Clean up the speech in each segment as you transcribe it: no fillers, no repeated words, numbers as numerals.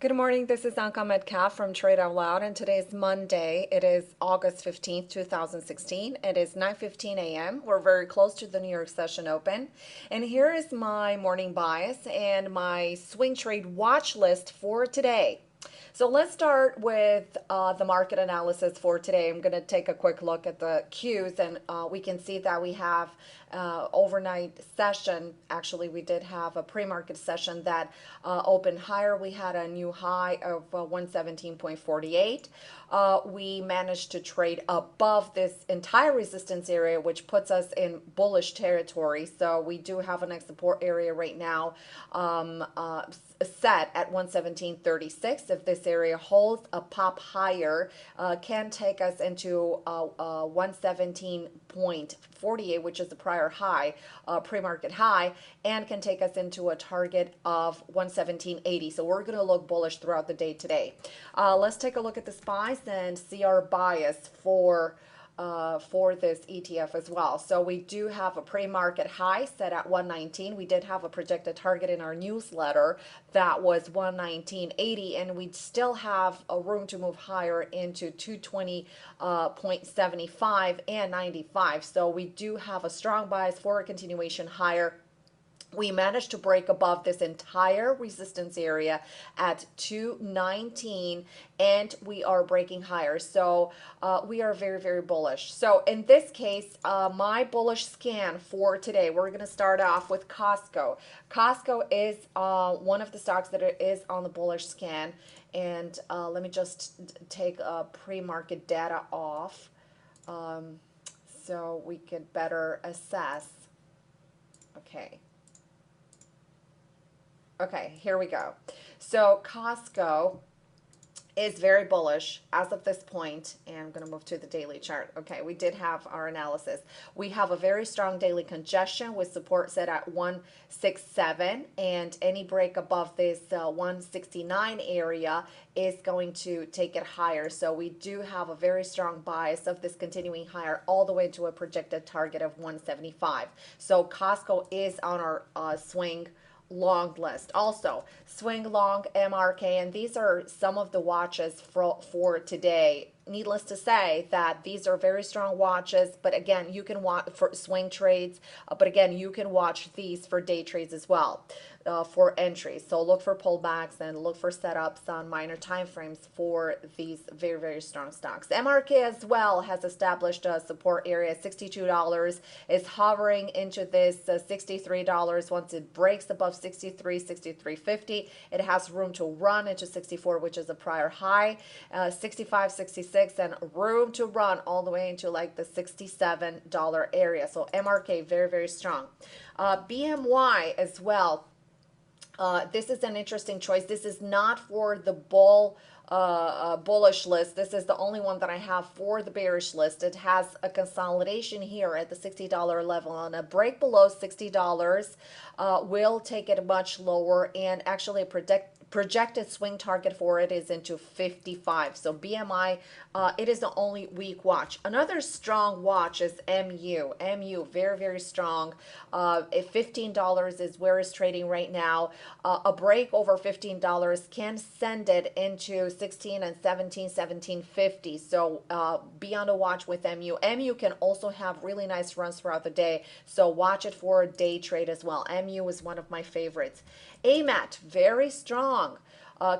Good morning. This is Anka Metcalf from Trade Out Loud, and today is Monday. It is August 15th, 2016. It is 9:15 a.m. We're very close to the New York session open. And here is my morning bias and my swing trade watch list for today. So let's start with the market analysis for today. I'm going to take a quick look at the Qs, and we can see that we have overnight session. Actually, we did have a pre-market session that opened higher. We had a new high of 117.48. We managed to trade above this entire resistance area, which puts us in bullish territory. So we do have a next support area right now set at 117.36. If this area holds a pop higher, can take us into 117.48, which is the prior high, pre-market high, and can take us into a target of 117.80. So we're going to look bullish throughout the day today. Let's take a look at the SPYs and see our bias for this ETF as well. So we do have a pre-market high set at 119. We did have a projected target in our newsletter that was 119.80, and we still have a room to move higher into 220.75 and 95. So we do have a strong bias for a continuation higher. We managed to break above this entire resistance area at 219, and we are breaking higher. So we are very, very bullish. So in this case, my bullish scan for today, we're going to start off with Costco. Costco is one of the stocks that is on the bullish scan. And let me just take pre-market data off so we could better assess. Okay, here we go. So Costco is very bullish as of this point, and I'm going to move to the daily chart. Okay, we did have our analysis. We have a very strong daily congestion with support set at 167, and any break above this 169 area is going to take it higher. So we do have a very strong bias of this continuing higher all the way to a projected target of 175. So Costco is on our swing long list. Also, swing long, MRK, and these are some of the watches for today. Needless to say that these are very strong watches, but again, you can watch for swing trades, but again, you can watch these for day trades as well. For entries. So look for pullbacks and look for setups on minor time frames for these very, very strong stocks. MRK as well has established a support area, $62, is hovering into this $63. Once it breaks above 63, 63.50, it has room to run into 64, which is a prior high, 65, 66, and room to run all the way into like the $67 area. So MRK, very, very strong. BMY as well. This is an interesting choice. This is not for the bullish list. This is the only one that I have for the bearish list. It has a consolidation here at the $60 level. On a break below $60, will take it much lower, and actually projected swing target for it is into 55. So BMI, it is the only weak watch. Another strong watch is MU. MU, very, very strong. If $15 is where it's trading right now, a break over $15 can send it into 16 and 17, 17.50. So be on the watch with MU. MU can also have really nice runs throughout the day. So watch it for a day trade as well. MU is one of my favorites. AMAT, very strong.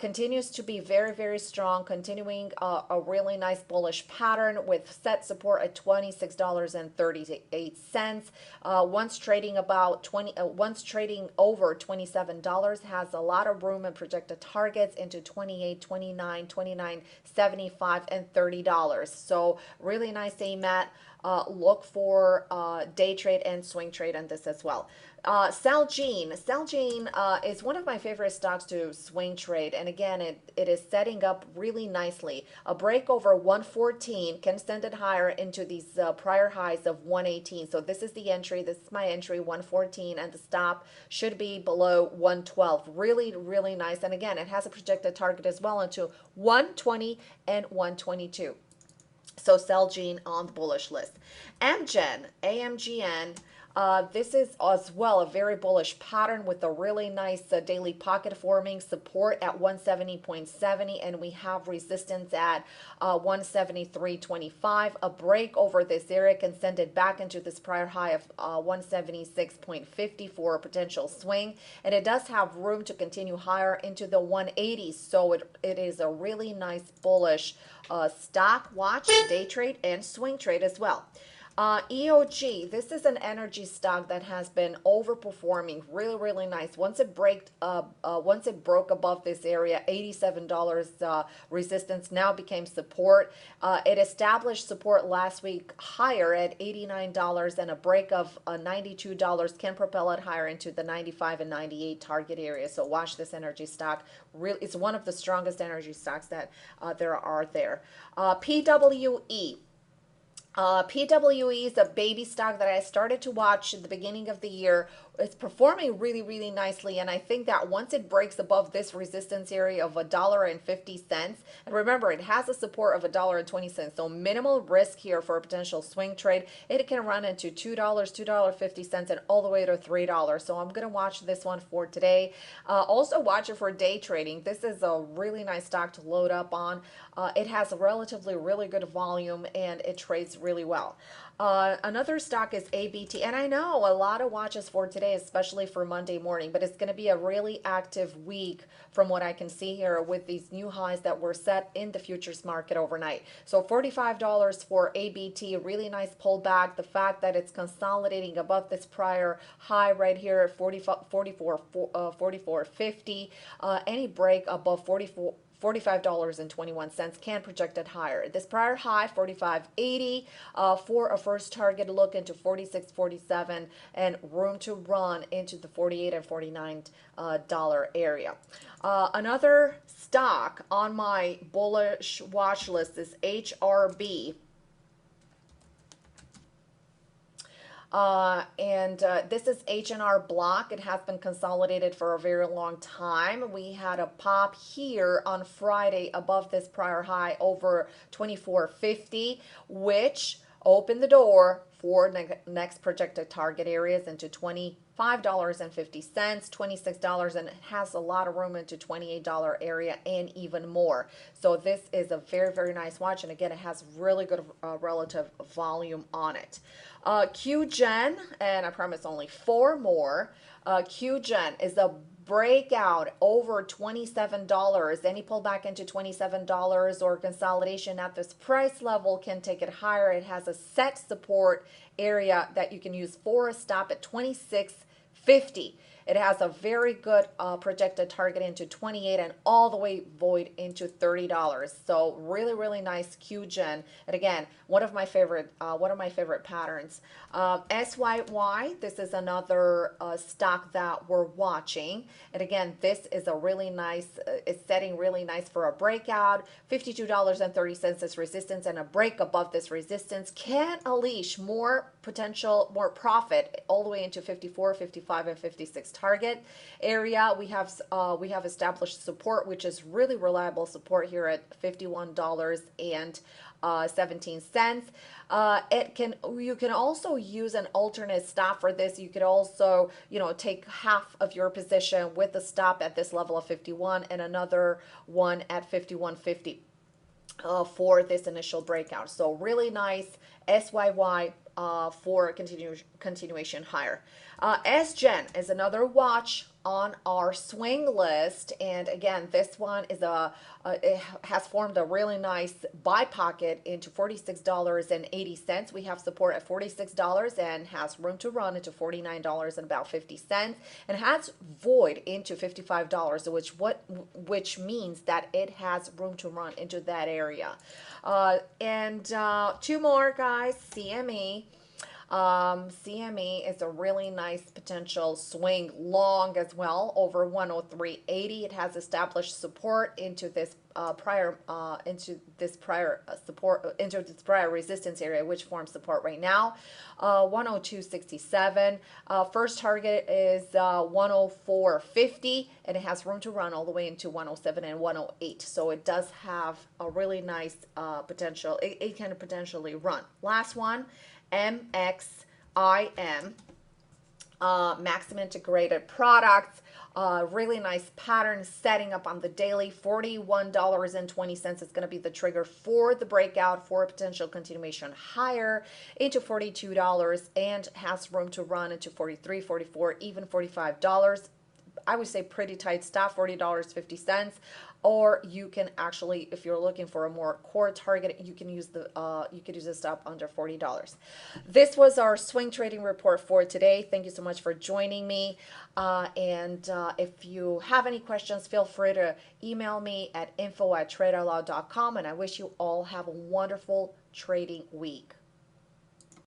Continues to be very, very strong, continuing a really nice bullish pattern with set support at $26.38. Once trading once trading over $27, has a lot of room and projected targets into 28, 29, 29.75, and $30. So really nice AMAT. Look for day trade and swing trade on this as well. CELG. CELG is one of my favorite stocks to swing trade, and again, it is setting up really nicely. A break over 114 can send it higher into these prior highs of 118. So this is the entry. This is my entry, 114, and the stop should be below 112. Really, really nice. And again, it has a projected target as well into 120 and 122. So CELG on the bullish list. AMGN, AMGN. This is as well a very bullish pattern with a really nice daily pocket forming support at 170.70, and we have resistance at 173.25. A break over this area can send it back into this prior high of 176.50 for a potential swing, and it does have room to continue higher into the 180s. So it is a really nice bullish stock watch, day trade, and swing trade as well. EOG, this is an energy stock that has been overperforming really, really nice. Once it broke above this area, $87 resistance now became support. It established support last week higher at $89, and a break of $92 can propel it higher into the 95 and 98 target area. So watch this energy stock. Really, it's one of the strongest energy stocks that there are there. PWE. PWE is a baby stock that I started to watch at the beginning of the year. It's performing really, really nicely, and I think that once it breaks above this resistance area of $1.50, and remember, it has a support of $1.20, so minimal risk here for a potential swing trade. It can run into $2, $2.50, and all the way to $3. So I'm going to watch this one for today. Also watch it for day trading. This is a really nice stock to load up on. It has a relatively really good volume, and it trades really well. Another stock is ABT, and I know a lot of watches for today, especially for Monday morning, but it's going to be a really active week from what I can see here with these new highs that were set in the futures market overnight. So $45 for ABT, a really nice pullback. The fact that it's consolidating above this prior high right here at 44.50, any break above $45.21 can project it higher. This prior high, 45.80, for a first target look into 46.47, and room to run into the 48 and 49 dollar area. Another stock on my bullish watch list is HRB. This is H&R Block. It has been consolidated for a very long time. We had a pop here on Friday above this prior high over 24.50, which opened the door for next projected target areas into $25.50, $26, and it has a lot of room into $28 area and even more. So this is a very, very nice watch, and again, it has really good relative volume on it. QGEN, and I promise only 4 more. QGEN is a breakout over $27. Any pullback into $27 or consolidation at this price level can take it higher. It has a set support area that you can use for a stop at $26.50. It has a very good projected target into 28 and all the way void into $30. So really, really nice QGEN. And again, one of my favorite patterns. SYY, this is another stock that we're watching. And again, this is a really nice, it's setting really nice for a breakout. $52.30 is resistance, and a break above this resistance can unleash more potential, more profit all the way into 54, 55, and 56 target area. We have established support, which is really reliable support here at $51.17. You can also use an alternate stop for this. You could also, take half of your position with the stop at this level of 51 and another one at 51.50 for this initial breakout. So really nice SYY for continuation higher. SGEN is another watch on our swing list, and again, this one is it has formed a really nice buy pocket into $46.80. We have support at $46 and has room to run into $49 and about 50 cents, and has void into $55, which means that it has room to run into that area. And 2 more, guys. CME. CME is a really nice potential swing long as well over 103.80. It has established support into this prior resistance area, which forms support right now. 102.67. First target is 104.50, and it has room to run all the way into 107 and 108. So it does have a really nice potential. It can potentially run. Last one. MXIM. MXIM integrated products. Really nice pattern setting up on the daily. $41.20 is going to be the trigger for the breakout for a potential continuation higher into $42 and has room to run into $43, $44, even $45. I would say pretty tight stuff, $40.50. Or you can actually, if you're looking for a more core target, you can use the stop under $40. This was our swing trading report for today. Thank you so much for joining me. If you have any questions, feel free to email me at info@tradeoutloud.com. And I wish you all have a wonderful trading week.